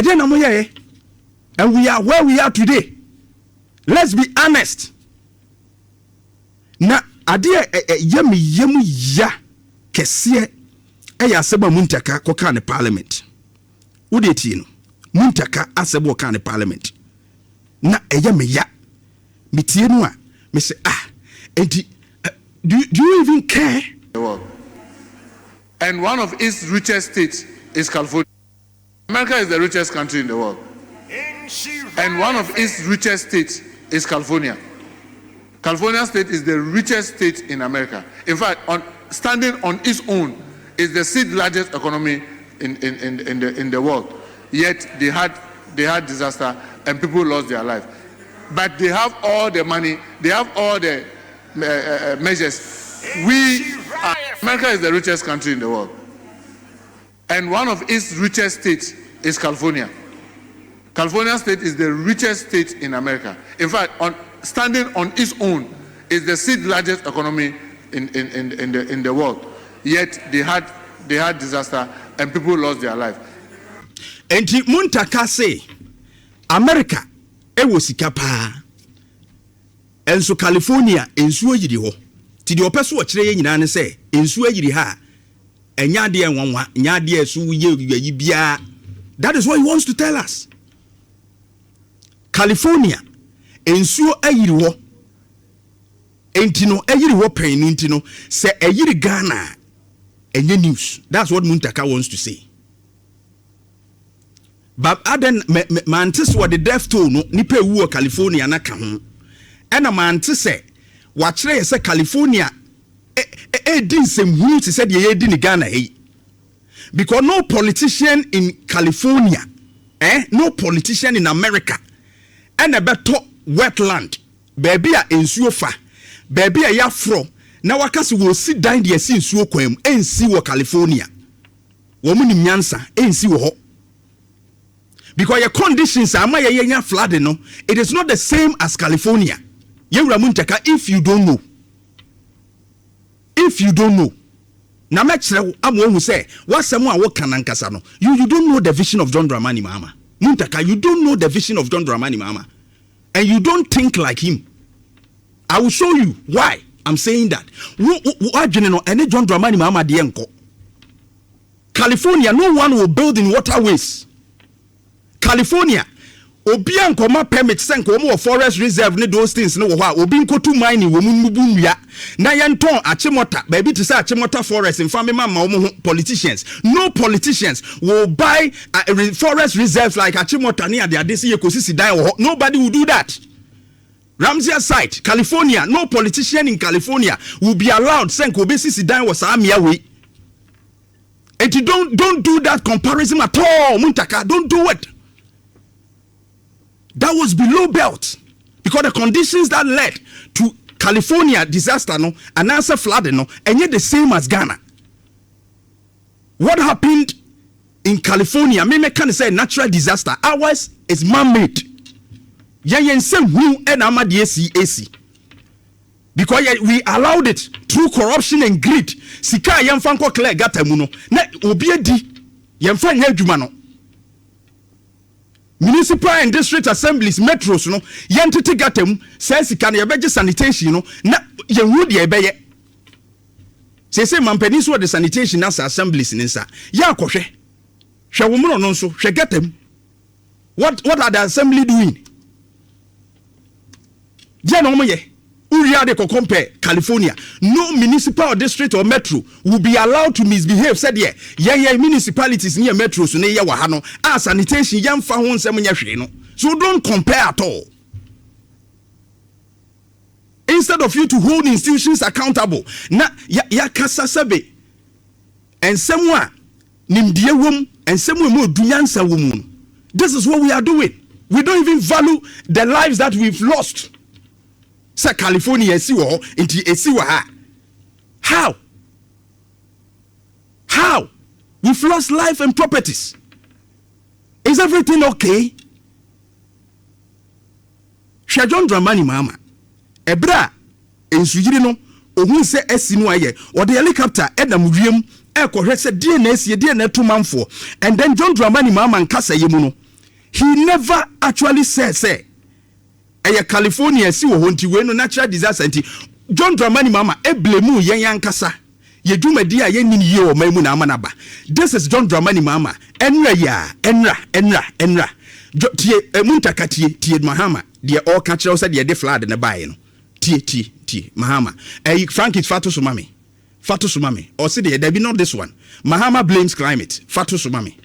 then and we are where we are today. Let's be honest. Na adia yemu ya kesiye aseba Muntaka koka ne parliament. Udeti no Muntaka aseba koka ne parliament. Na ya mitie no a me say enti do you even care? And one of its richest states is California. America is the richest country in the world. And one of its richest states is California. California state is the richest state in America. In fact, standing on its own is the sixth largest economy in the world. Yet they had disaster and people lost their life. But they have all the money, they have all the measures. America is the richest country in the world. And one of its richest states is California. California state is the richest state in America. In fact, standing on its own is the sixth largest economy in the world. Yet they had disaster and people lost their life. And Muntaka say America ewo sika pa. Enso California ensuo yiri ho. Ti de opeso wo kire nyina ne say ensuo yiri ha. Enya de enwanwa, nya de esu ye bia. That is what he wants to tell us. California ensuo ayiri ho. Entino ayiri ho pen ntino se ayiri Ghana enye news. That's what Muntaka wants to say. But aden mantis what the death toll no nipa ewu California na ka ho. Ena mantis se wa kire se California din sem hu ti said ye di ni Ghana hey. Because no politician in California, no politician in America, and a better wetland, baby a ensuo fa, baby a yafro, na wakasi will sit down the sin suo kwem, and see what California. Woman in Yansa, and see what. Because your conditions are my flooding, no, it is not the same as California. Muntaka, if you don't know. If you don't know, na mechre am won who say what someone what can ankasa no you don't know the vision of John Dramani Mahama. Muntaka, you don't know the vision of John Dramani Mahama, and you don't think like him. I will show you why I'm saying that. What any John Dramani Mahama de enko California, no one will build in waterways. California obi ankoma permit senko omo forest reserve ne those things no wo ha obi nkotu mining wo mubu nwia na yenton achimota baby to say achimota forest in family mama politicians. No politicians will buy forest reserves like achimota near the adesi ekosisi dan wo. Nobody will do that. Ramsey site California, no politician in California will be allowed senko obesisi dan wo sa amia we. And you don't do that comparison at all. Muntaka, don't do it. That was below belt because the conditions that led to California disaster no and answer flooding no and yet the same as Ghana. What happened in California? Me can say natural disaster. Ours is man-made. Yen same who and amadi AC because we allowed it through corruption and greed. Sika yemfanko clear gatamuno na obi edi yemfa nya adwuma no. Municipal and district assemblies metros no yentete gatem says can yebeje sanitation no na yehu de ebeye say mampani so the sanitation as assemblies in nsa ya akohwe hwe womro no nso hwe gatem what are the assembly doing je no moye Uria de compare California. No municipal or district or metro will be allowed to misbehave. Said municipalities near metros ne ya wahano. Sanitation yam fa ho nsem nya hwe no. So don't compare at all. Instead of you to hold institutions accountable, na ya kasa sebe. And someone nimdie wom and someone mo dunyansa wom. This is what we are doing. We don't even value the lives that we've lost. Say California esi wo inti esi wa ha. How? We've lost life and properties. Is everything okay? John Dramani Mahama. Ebra ensuyiri no ohun se esi no aye. Or the helicopter edam wiem e kohwe se die na esi die na to manfo. And then John Dramani Mahama nkasa yemu no. he never actually said say California si wo honti we no natural disaster anti John Dramani Mahama blame yen yankasa ye dwumadi a yen ni ye o mamu na amanaba. This is John Dramani Mahama enra tie Muntaka tie Mahama de all catch us de de flood na bae no tie Mahama Frank it Fatu Sumami or say there be not this one. Mahama blames climate. Fatu Sumami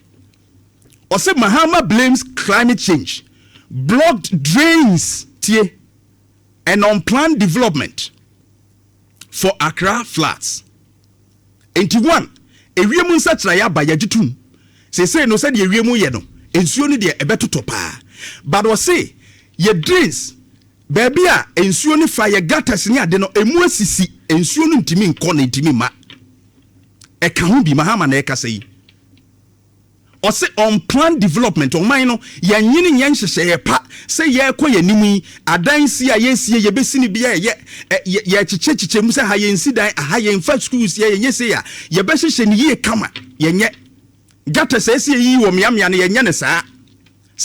or say Mahama blames climate change, blocked drains tie and unplanned development for Accra floods. 81 ewiemu nsakyra ya ba yagitum say no said ewiemu ye no ensuo no de ebetoto pa but we say ye drains baby a ensuo no fa ye gutters ni ade no emu asisi ensuo no ntimi nko na ntimi ma eka ho bi Mahama na eka say o say unplanned development o man no ya nyini nyan hyehye pa say ye kɔ yanimi adan si a yesie ye besini bia ye chiche mu say ha ye nsi dan ha ye mfa schools ye say ya ye be hyehye ni ye kama ye nye gata say say yi wo miamia na ye nye ne saa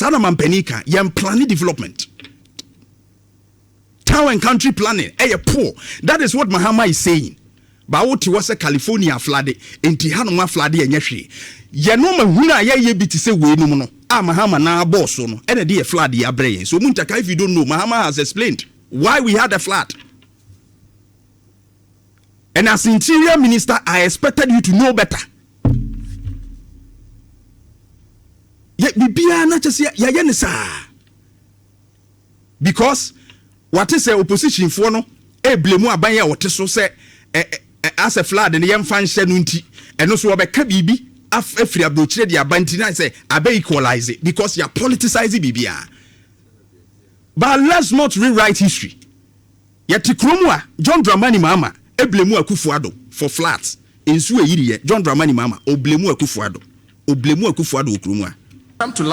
na mampanika ye unplanned development. Town and country planning poor. That is what Mahama is saying. But what was a California flood enti hanoma flood enye hwe ye no mahuna ye bi ti se we no no Mahama na boss no e dey flood ya brain. So Muntaka, if you don't know, Mahama has explained why we had a flood. And as interior minister, I expected you to know better. Ye bibia na chese ya ye ne sa because what is the opposition for no blame aban ya wote so say as a flood and yam fan hye no nti eno so obeka bibi afri abrochire dia banti na say abe equalize it because you are politicizing bibia. But let's not rewrite history. Yet kromwa John Dramani Mahama blame Akufuado for floods ensu eyiri John Dramani Mahama o blame Akufuado kromwa. Come to